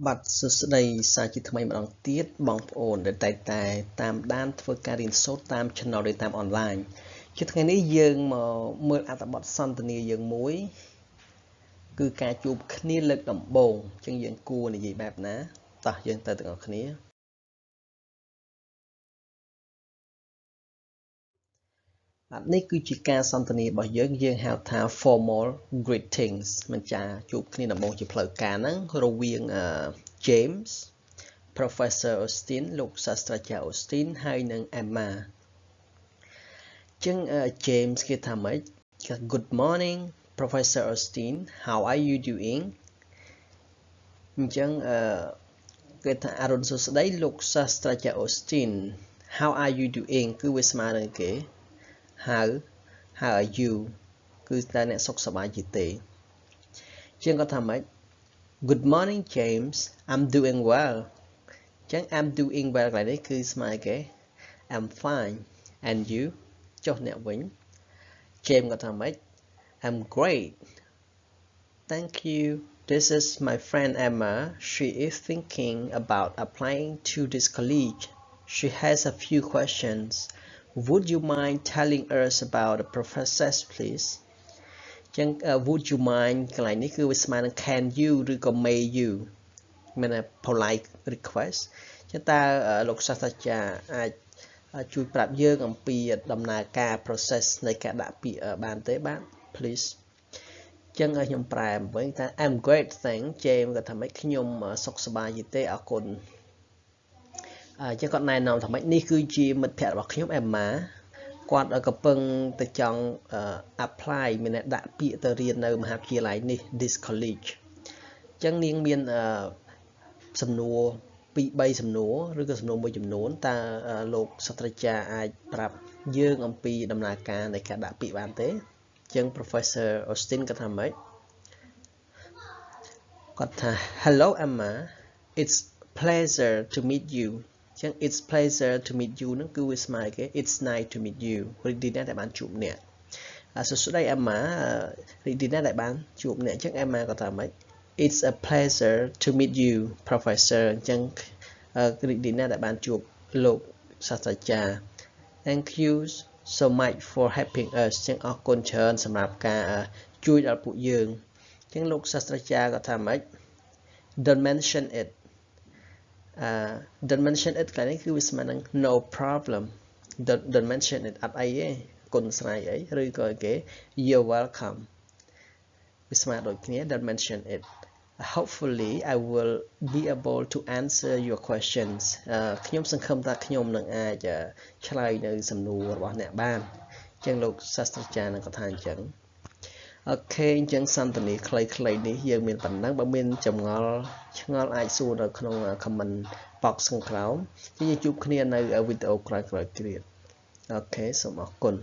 บัตรสุดใดสาจิตทำไมมันต้องเตี้ยบองโอนเดินแต่ตามด้านធ្វើការរៀនសូត្រតាម channel ឬតាម online ជាថ្ងៃនេះយើងមកមើលអត្ថបទសន្ទនាយើងមួយគឺការជួបគ្នាលើកដំបូងអញ្ចឹងយើងគួរនិយាយបែបណាតោះយើងទៅទាំងអស់គ្នានេះគឺជាការសន្ទនារបស់យើងហៅថា formal greetings មិនចាជួបគ្នាដំបូងជាផ្លូវការហ្នឹងរវាងJames Professor Austin លោកសាស្ត្រាចារ្យ Austin ហើយនិង Emma ចឹង James គេថាម៉េច Good morning Professor Austin how are you doing អញ្ចឹងគេថាអរុនសួស្តីលោកសាស្ត្រាចារ្យ Austin how are you doing គឺវាស្មើនឹងគេ how are you គឺតើអ្នកសុខសប្បាយជាទេជាងគាត់ថាម៉េច Good morning James I'm doing well ចឹង I'm doing well កន្លែងនេះគឺស្មើគេ I'm fine and you ចុះអ្នកវិញ James គាត់ថាម៉េច I'm great thank you this is my friend Emma she is thinking about applying to this college she has a few questions would you mind telling us about the process please ចឹង would you mind កន្លែងនេះគឺវាស្មើនឹង can you ឬក៏ may you មាន polite request ចឹងតើលោកសាស្ត្រាចារ្យអាចជួយប្រាប់យើងអំពីដំណើរការ process នៃការដាក់ពាក្យបានទេបាទ please ចឹងខ្ញុំប្រែវិញថា I'm great thanks James គាត់ថាម៉េចខ្ញុំសុខសប្បាយទេអរគុណចឹងគាត់ណែនាំថាម៉េចនេះគឺជាមិត្តភ័ក្តិរបស់ខ្ញុំ Emma គាត់កំពុងតែចង់ apply មានដាក់ពាក្យទៅរៀននៅមហាវិទ្យាល័យនេះ this college ចឹងនាងមានសំណួរ 2-3 សំណួរឬក៏សំណួរមួយចំនួនតើលោកសាស្ត្រាចារ្យអាចប្រាប់យើងអំពីដំណើរការនៃការដាក់ពាក្យបានទេចឹង Professor Austin គាត់ថាម៉េចគាត់ថា Hello Emma it's pleasure to meet you ចឹង it's pleasure to meet you ហ្នឹងគឺវាស្មើគេ it's nice to meet you រីករាយណាស់ដែលបានជួបអ្នកសួស្តី Emma រីករាយណាស់ដែលបានជួបអ្នកចឹង Emma គាត់ថាម៉េច It's a pleasure to meet you professor អញ្ចឹងរីករាយណាស់ដែលបានជួបលោកសាស្ត្រាចារ្យ Thank you so much for helping us អញ្ចឹងអរគុណច្រើនសម្រាប់ការជួយដល់ពួកយើងអញ្ចឹងលោកសាស្ត្រាចារ្យគាត់ថាម៉េច Don't mention it don't mention it កន្លែងនេះគឺវាស្មើនឹង no problem don't mention it អត់អីទេគុណស្រ័យអីឬក៏គេ you're welcome វាស្មើដូចគ្នា don't mention it hopefully I will be able to answer your questions ខ្ញុំសង្ឃឹមថាខ្ញុំនឹងអាចឆ្លើយនៅសំណួររបស់អ្នកបានអញ្ចឹងលោកសាស្ត្រាចារ្យនឹងគាត់ថាអញ្ចឹងអូខេអញ្ចឹងសន្ទនាខ្លីៗនេះយើងមានប៉ុណ្ណឹងបើមានចម្ងល់ឆ្ងល់អាចសួរនៅក្នុង comment box ខាងក្រោមយើងជួបគ្នានៅវីដេអូក្រោយៗទៀតអូខេសូមអរគុណ